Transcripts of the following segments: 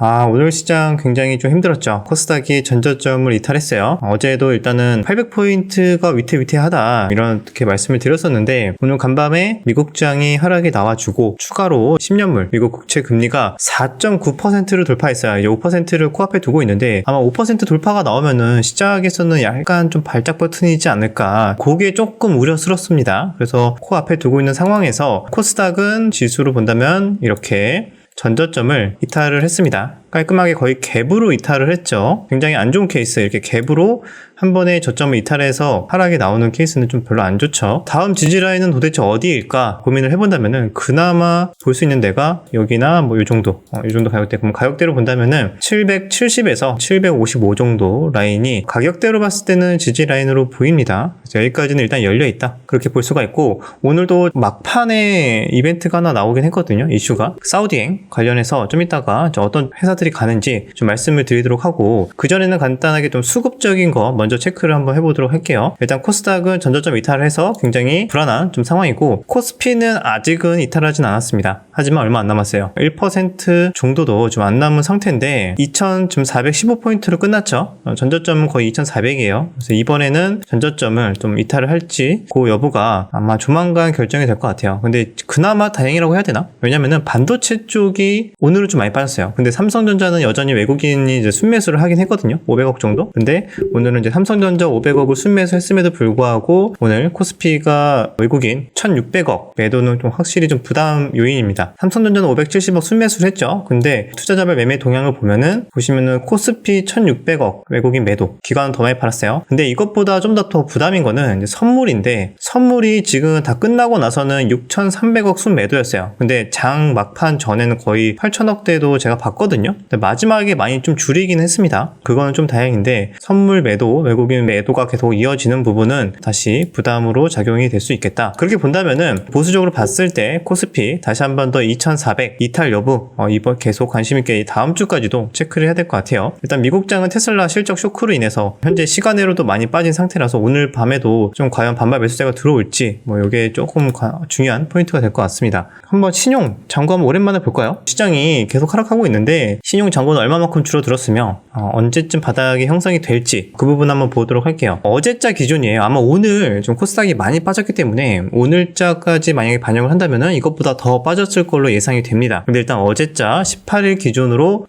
오늘 시장 굉장히 좀 힘들었죠. 코스닥이 전저점을 이탈했어요. 어제도 일단은 800포인트가 위태위태하다 이렇게 말씀을 드렸었는데 오늘 간밤에 미국장이 하락이 나와주고 추가로 10년물 미국 국채 금리가 4.9%를 돌파했어요. 이제 5%를 코앞에 두고 있는데 아마 5% 돌파가 나오면은 시장에서는 약간 좀 발작 버튼이지 않을까, 그게 조금 우려스럽습니다. 그래서 코앞에 두고 있는 상황에서 코스닥은 지수로 본다면 이렇게 전저점을 이탈을 했습니다. 깔끔하게 거의 갭으로 이탈을 했죠. 굉장히 안 좋은 케이스, 이렇게 갭으로 한 번에 저점을 이탈해서 하락이 나오는 케이스는 좀 별로 안 좋죠. 다음 지지라인은 도대체 어디일까 고민을 해본다면은 그나마 볼 수 있는 데가 여기나 뭐 이 정도, 이 정도 가격대. 그럼 가격대로 본다면은 770에서 755 정도 라인이 가격대로 봤을 때는 지지 라인으로 보입니다. 그래서 여기까지는 일단 열려 있다, 그렇게 볼 수가 있고, 오늘도 막판에 이벤트가 하나 나오긴 했거든요. 이슈가 사우디행 관련해서 좀 이따가 어떤 회사들이 가는지 좀 말씀을 드리도록 하고, 그전에는 간단하게 좀 수급적인 거 먼저 체크를 한번 해보도록 할게요. 일단 코스닥은 전저점 이탈을 해서 굉장히 불안한 좀 상황이고, 코스피는 아직은 이탈하진 않았습니다. 하지만 얼마 안 남았어요. 1% 정도도 좀 안 남은 상태인데 2415포인트로 끝났죠. 전저점은 거의 2400이에요. 그래서 이번에는 전저점을 좀 이탈을 할지 그 여부가 아마 조만간 결정이 될 것 같아요. 근데 그나마 다행이라고 해야 되나? 왜냐면은 반도체 쪽이 오늘은 좀 많이 빠졌어요. 근데 삼성전자는 여전히 외국인이 이제 순매수를 하긴 했거든요. 500억 정도? 근데 오늘은 이제 삼성전자 500억을 순매수했음에도 불구하고 오늘 코스피가 외국인 1600억 매도는 좀 확실히 좀 부담 요인입니다. 삼성전자는 570억 순매수를 했죠. 근데 투자자별 매매 동향을 보시면은 코스피 1600억 외국인 매도, 기관은 더 많이 팔았어요. 근데 이것보다 좀 더 부담인 거는 이제 선물인데, 선물이 지금 다 끝나고 나서는 6300억 순매도였어요. 근데 장 막판 전에는 거의 8000억대도 제가 봤거든요. 근데 마지막에 많이 좀 줄이긴 했습니다. 그거는 좀 다행인데, 선물 매도, 외국인 매도가 계속 이어지는 부분은 다시 부담으로 작용이 될 수 있겠다. 그렇게 본다면은 보수적으로 봤을 때 코스피 다시 한 번 더 2400 이탈 여부, 이번 계속 관심있게 다음 주까지도 체크를 해야 될 것 같아요. 일단 미국장은 테슬라 실적 쇼크로 인해서 현재 시간으로도 많이 빠진 상태라서 오늘 밤에도 좀 과연 반발 매수세가 들어올지 이게 조금 중요한 포인트가 될 것 같습니다. 한번 신용 잔고 한번 오랜만에 볼까요? 시장이 계속 하락하고 있는데 신용 잔고는 얼마만큼 줄어들었으며 언제쯤 바닥이 형성이 될지 그 부분 한번 보도록 할게요. 어제자 기준이에요. 아마 오늘 좀 코스닥이 많이 빠졌기 때문에 오늘자까지 만약에 반영을 한다면은 이것보다 더 빠졌을 걸로 예상이 됩니다. 근데 일단 어제자 18일 기준으로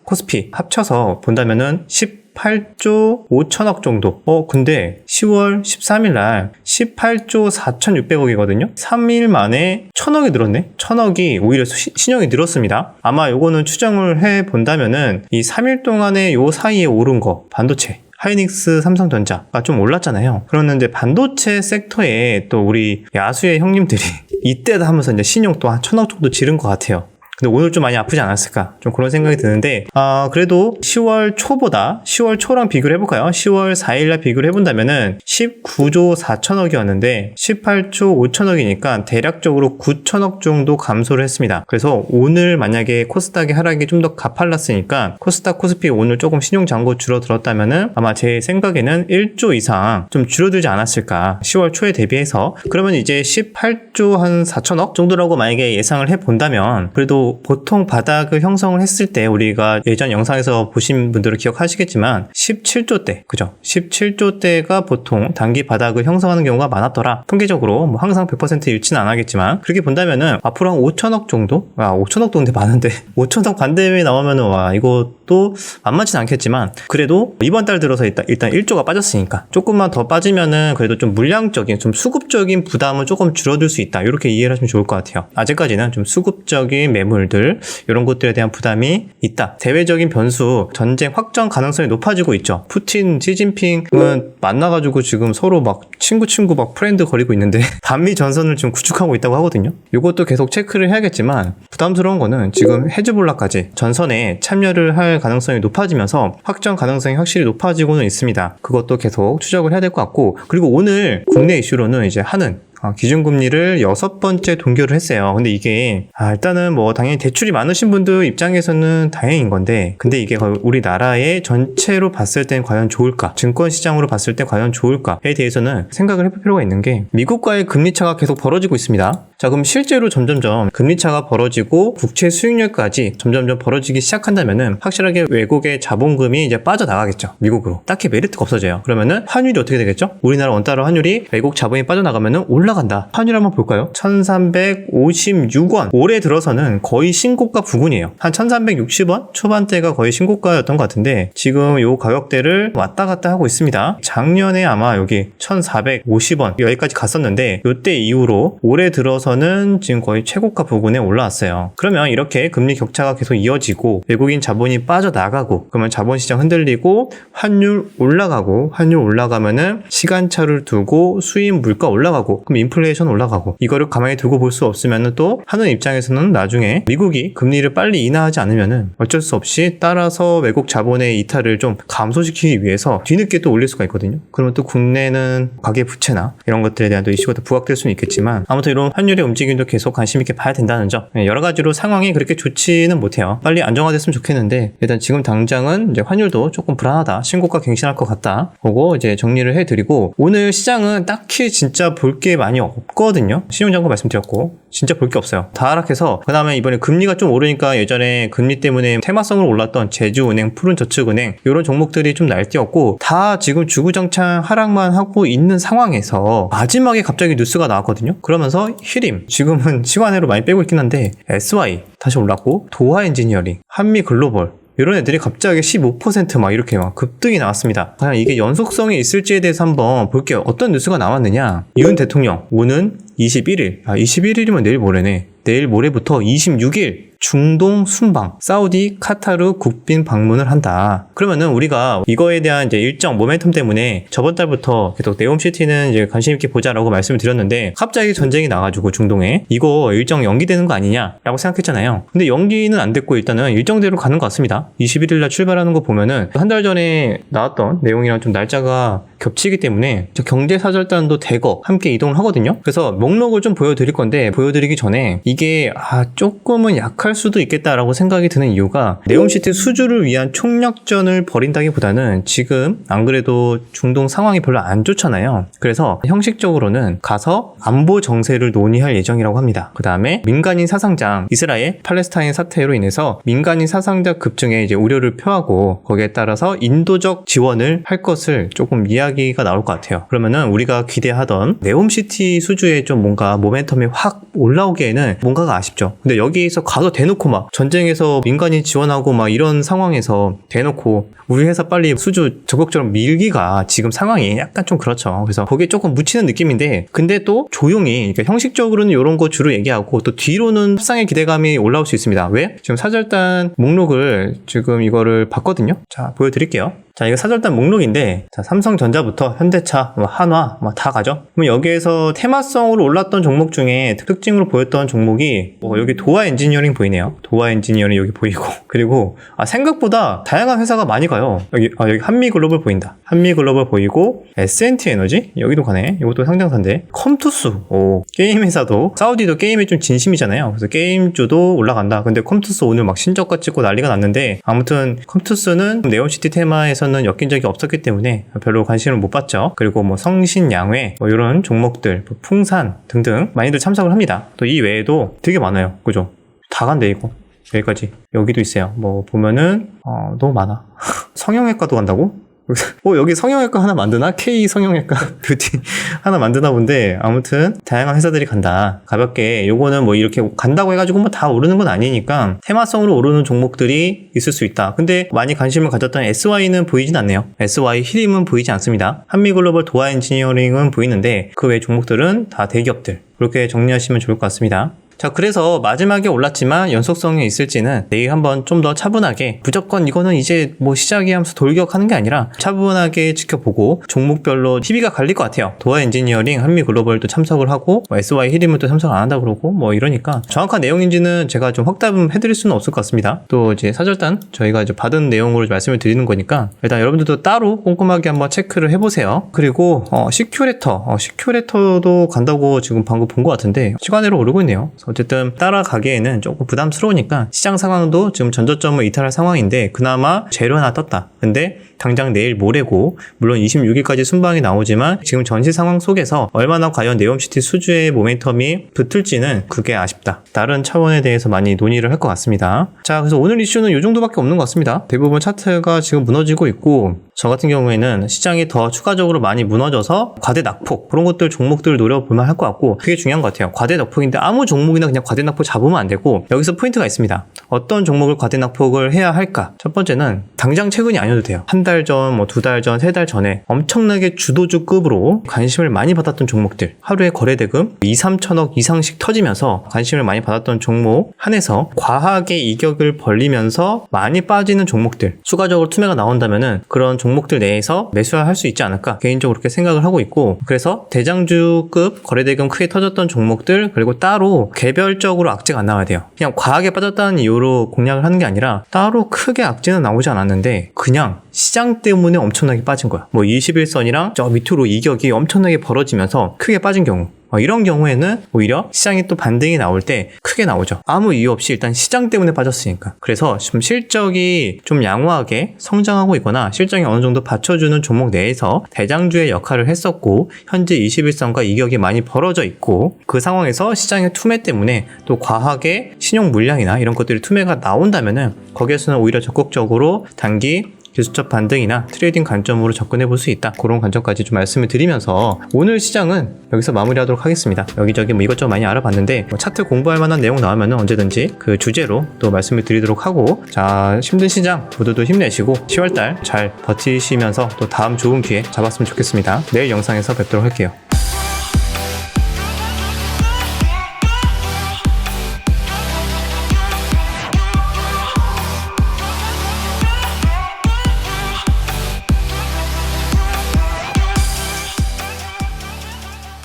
코스피 합쳐서 본다면은 18조 5천억 정도. 근데 10월 13일날 18조 4,600억이거든요. 3일 만에 1,000억이 늘었네. 1,000억이 오히려 신용이 늘었습니다. 아마 요거는 추정을 해본다면은 이 3일 동안에 요 사이에 오른 거, 반도체, 하이닉스, 삼성전자가 좀 올랐잖아요. 그런데 반도체 섹터에 또 우리 야수의 형님들이 이때다 하면서 이제 신용 또 한 1,000억 정도 지른 것 같아요. 근데 오늘 좀 많이 아프지 않았을까? 좀 그런 생각이 드는데, 그래도 10월 초보다 10월 초랑 비교를 해볼까요? 10월 4일날 비교를 해본다면은 19조 4천억이었는데 18조 5천억이니까 대략적으로 9천억 정도 감소를 했습니다. 그래서 오늘 만약에 코스닥의 하락이 좀 더 가팔랐으니까 코스닥, 코스피 오늘 조금 신용 잔고 줄어들었다면은 아마 제 생각에는 1조 이상 좀 줄어들지 않았을까? 10월 초에 대비해서. 그러면 이제 18조 한 4천억 정도라고 만약에 예상을 해본다면, 그래도 보통 바닥을 형성을 했을 때 우리가 예전 영상에서 보신 분들은 기억하시겠지만 17조 대, 그죠? 17조 대가 보통 단기 바닥을 형성하는 경우가 많았더라. 통계적으로 항상 100% 일치는 안 하겠지만 그렇게 본다면은 앞으로 한 5천억 정도? 5천억도 근데 많은데 5천억 반대에 나오면은 이것도 만만치는 않겠지만, 그래도 이번 달 들어서 일단 1조가 빠졌으니까 조금만 더 빠지면은 그래도 좀 물량적인, 좀 수급적인 부담은 조금 줄어들 수 있다. 이렇게 이해를 하시면 좋을 것 같아요. 아직까지는 좀 수급적인 매물들, 이런 것들에 대한 부담이 있다. 대외적인 변수, 전쟁 확전 가능성이 높아지고 있죠. 푸틴, 시진핑은 만나가지고 지금 서로 막 친구 막 프렌드 거리고 있는데 반미 전선을 좀 구축하고 있다고 하거든요. 이것도 계속 체크를 해야겠지만, 부담스러운 거는 지금 헤즈볼라까지 전선에 참여를 할 가능성이 높아지면서 확전 가능성이 확실히 높아지고는 있습니다. 그것도 계속 추적을 해야 될 것 같고, 그리고 오늘 국내 이슈로는 이제 한은 기준금리를 6번째 동결을 했어요. 근데 이게 일단은 뭐 당연히 대출이 많으신 분들 입장에서는 다행인 건데, 근데 이게 우리나라의 전체로 봤을 땐 과연 좋을까? 증권시장으로 봤을 때 과연 좋을까에 대해서는 생각을 해볼 필요가 있는 게, 미국과의 금리차가 계속 벌어지고 있습니다. 자, 그럼 실제로 점점점 금리차가 벌어지고 국채 수익률까지 점점점 벌어지기 시작한다면은 확실하게 외국의 자본금이 이제 빠져나가겠죠. 미국으로. 딱히 메리트가 없어져요. 그러면은 환율이 어떻게 되겠죠? 우리나라 원달러 환율이 외국 자본이 빠져나가면은 올라간다. 환율 한번 볼까요? 1356원. 올해 들어서는 거의 신고가 부근이에요. 한 1360원 초반대가 거의 신고가였던 것 같은데, 지금 요 가격대를 왔다 갔다 하고 있습니다. 작년에 아마 여기 1450원 여기까지 갔었는데, 요때 이후로 올해 들어서는 지금 거의 최고가 부근에 올라왔어요. 그러면 이렇게 금리 격차가 계속 이어지고 외국인 자본이 빠져나가고, 그러면 자본시장 흔들리고 환율 올라가고, 환율 올라가면은 시간차를 두고 수입 물가 올라가고, 그럼 인플레이션 올라가고, 이거를 가만히 두고 볼 수 없으면은 또 하는 입장에서는 나중에 미국이 금리를 빨리 인하하지 않으면은 어쩔 수 없이 따라서 외국 자본의 이탈을 좀 감소시키기 위해서 뒤늦게 또 올릴 수가 있거든요. 그러면 또 국내는 가계부채나 이런 것들에 대한 또 이슈가 더 부각될 수는 있겠지만, 아무튼 이런 환율의 움직임도 계속 관심 있게 봐야 된다는 점. 여러 가지로 상황이 그렇게 좋지는 못해요. 빨리 안정화됐으면 좋겠는데, 일단 지금 당장은 이제 환율도 조금 불안하다, 신고가 갱신할 것 같다, 그거 이제 정리를 해드리고, 오늘 시장은 딱히 진짜 볼 게 많이 없거든요. 신용장고 말씀드렸고 진짜 볼 게 없어요. 다 하락해서, 그 다음에 이번에 금리가 좀 오르니까 예전에 금리 때문에 테마성으로 올랐던 제주은행, 푸른저축은행 이런 종목들이 좀 날뛰었고, 다 지금 주구장창 하락만 하고 있는 상황에서 마지막에 갑자기 뉴스가 나왔거든요. 그러면서 히림, 지금은 시간으로 많이 빼고 있긴 한데 SY 다시 올랐고, 도하엔지니어링, 한미글로벌 이런 애들이 갑자기 15% 막 이렇게 막 급등이 나왔습니다. 과연 이게 연속성이 있을지에 대해서 한번 볼게요. 어떤 뉴스가 나왔느냐. 윤 대통령 오는 21일, 21일이면 내일 모레네. 내일 모레부터 26일 중동 순방, 사우디, 카타르 국빈 방문을 한다. 그러면은 우리가 이거에 대한 이제 일정 모멘텀 때문에 저번 달부터 계속 네옴시티는 이제 관심 있게 보자라고 말씀을 드렸는데, 갑자기 전쟁이 나가지고 중동에 이거 일정 연기되는 거 아니냐라고 생각했잖아요. 근데 연기는 안 됐고 일단은 일정대로 가는 것 같습니다. 21일날 출발하는 거 보면은 한 달 전에 나왔던 내용이랑 좀 날짜가 겹치기 때문에 저 경제사절단도 대거 함께 이동을 하거든요. 그래서 목록을 좀 보여드릴 건데, 보여드리기 전에 이게 조금은 약할 수도 있겠다라고 생각이 드는 이유가, 네옴시티 수주를 위한 총력전을 벌인다기보다는 지금 안 그래도 중동 상황이 별로 안 좋잖아요. 그래서 형식적으로는 가서 안보 정세를 논의할 예정이라고 합니다. 그 다음에 민간인 사상장, 이스라엘 팔레스타인 사태로 인해서 민간인 사상자 급증에 이제 우려를 표하고, 거기에 따라서 인도적 지원을 할 것을 조금 이야기가 나올 것 같아요. 그러면은 우리가 기대하던 네옴시티 수주에 좀 뭔가 모멘텀이 확 올라오기에는 뭔가가 아쉽죠. 근데 여기에서 가서 대놓고 막 전쟁에서 민간인 지원하고 막 이런 상황에서 대놓고 우리 회사 빨리 수주 적극적으로 밀기가 지금 상황이 약간 좀 그렇죠. 그래서 거기에 조금 묻히는 느낌인데, 근데 또 조용히, 그러니까 형식적으로는 이런 거 주로 얘기하고 또 뒤로는 협상의 기대감이 올라올 수 있습니다. 왜? 지금 사절단 목록을 지금 이거를 봤거든요. 자, 보여드릴게요. 자, 이거 사절단 목록인데, 자, 삼성전자부터 현대차, 한화, 다 가죠. 그럼 여기에서 테마성으로 올랐던 종목 중에 특징으로 보였던 종목이 여기 도하 엔지니어링 보이네요. 도하 엔지니어링 여기 보이고, 그리고 생각보다 다양한 회사가 많이 가요. 여기 한미글로벌 보인다. 한미글로벌 보이고, S&T 에너지 여기도 가네. 이것도 상장사인데, 컴투스, 게임 회사도, 사우디도 게임에 좀 진심이잖아요. 그래서 게임주도 올라간다. 근데 컴투스 오늘 막 신저가 찍고 난리가 났는데, 아무튼 컴투스는 네옴시티 테마에서 는 엮인 적이 없었기 때문에 별로 관심을 못 받죠. 그리고 성신양회 이런 종목들, 풍산 등등 많이들 참석을 합니다. 또 이 외에도 되게 많아요. 그죠? 다 간대 이거. 여기까지. 여기도 있어요. 보면은 너무 많아. 성형외과도 간다고? 여기 성형외과 하나 만드나? K 성형외과 뷰티 하나 만드나 본데, 아무튼 다양한 회사들이 간다. 가볍게 요거는 이렇게 간다고 해가지고 다 오르는 건 아니니까 테마성으로 오르는 종목들이 있을 수 있다. 근데 많이 관심을 가졌던 SY는 보이진 않네요. SY 히림은 보이지 않습니다. 한미글로벌 도하엔지니어링은 보이는데 그 외 종목들은 다 대기업들. 그렇게 정리하시면 좋을 것 같습니다. 자, 그래서 마지막에 올랐지만 연속성이 있을지는 내일 한번 좀 더 차분하게, 무조건 이거는 이제 뭐 시작이 하면서 돌격하는 게 아니라 차분하게 지켜보고 종목별로 TV가 갈릴 것 같아요. 도화 엔지니어링, 한미글로벌도 참석을 하고 SY 히림은 또 참석 안 한다 그러고 뭐 이러니까 정확한 내용인지는 제가 좀 확답은 해드릴 수는 없을 것 같습니다. 또 이제 사절단 저희가 이제 받은 내용으로 말씀을 드리는 거니까 일단 여러분들도 따로 꼼꼼하게 한번 체크를 해보세요. 그리고 시큐레터도 간다고 지금 방금 본 것 같은데 시간으로 오르고 있네요. 어쨌든 따라가기에는 조금 부담스러우니까 시장 상황도 지금 전저점을 이탈할 상황인데 그나마 재료 하나 떴다. 근데 당장 내일 모레고 물론 26일까지 순방이 나오지만 지금 전시 상황 속에서 얼마나 과연 네옴시티 수주의 모멘텀이 붙을지는 그게 아쉽다. 다른 차원에 대해서 많이 논의를 할 것 같습니다. 자, 그래서 오늘 이슈는 이 정도밖에 없는 것 같습니다. 대부분 차트가 지금 무너지고 있고 저 같은 경우에는 시장이 더 추가적으로 많이 무너져서 과대 낙폭 그런 것들 종목들 노려볼만 할 것 같고 그게 중요한 것 같아요. 과대 낙폭인데 아무 종목이나 그냥 과대 낙폭 잡으면 안 되고 여기서 포인트가 있습니다. 어떤 종목을 과대 낙폭을 해야 할까? 첫 번째는 당장 최근이 아니어도 돼요. 한 달 전, 뭐 2달 전, 3달 전에 엄청나게 주도주급으로 관심을 많이 받았던 종목들 하루에 거래대금 2, 3천억 이상씩 터지면서 관심을 많이 받았던 종목 한해서 과하게 이격을 벌리면서 많이 빠지는 종목들 추가적으로 투매가 나온다면은 그런 종목들 내에서 매수할 수 있지 않을까 개인적으로 그렇게 생각을 하고 있고 그래서 대장주급 거래대금 크게 터졌던 종목들 그리고 따로 개별적으로 악재가 안 나와야 돼요. 그냥 과하게 빠졌다는 이유로 공략을 하는 게 아니라 따로 크게 악재는 나오지 않았는데 그냥 시장 때문에 엄청나게 빠진 거야. 뭐 21선이랑 저 밑으로 이격이 엄청나게 벌어지면서 크게 빠진 경우 이런 경우에는 오히려 시장이 또 반등이 나올 때 크게 나오죠. 아무 이유 없이 일단 시장 때문에 빠졌으니까. 그래서 좀 실적이 좀 양호하게 성장하고 있거나 실적이 어느 정도 받쳐주는 종목 내에서 대장주의 역할을 했었고 현재 21선과 이격이 많이 벌어져 있고 그 상황에서 시장의 투매 때문에 또 과하게 신용 물량이나 이런 것들이 투매가 나온다면은 거기에서는 오히려 적극적으로 단기 기술적 반등이나 트레이딩 관점으로 접근해 볼 수 있다. 그런 관점까지 좀 말씀을 드리면서 오늘 시장은 여기서 마무리하도록 하겠습니다. 여기저기 뭐 이것저것 많이 알아봤는데 차트 공부할 만한 내용 나오면 언제든지 그 주제로 또 말씀을 드리도록 하고 자, 힘든 시장 모두도 힘내시고 10월달 잘 버티시면서 또 다음 좋은 기회 잡았으면 좋겠습니다. 내일 영상에서 뵙도록 할게요.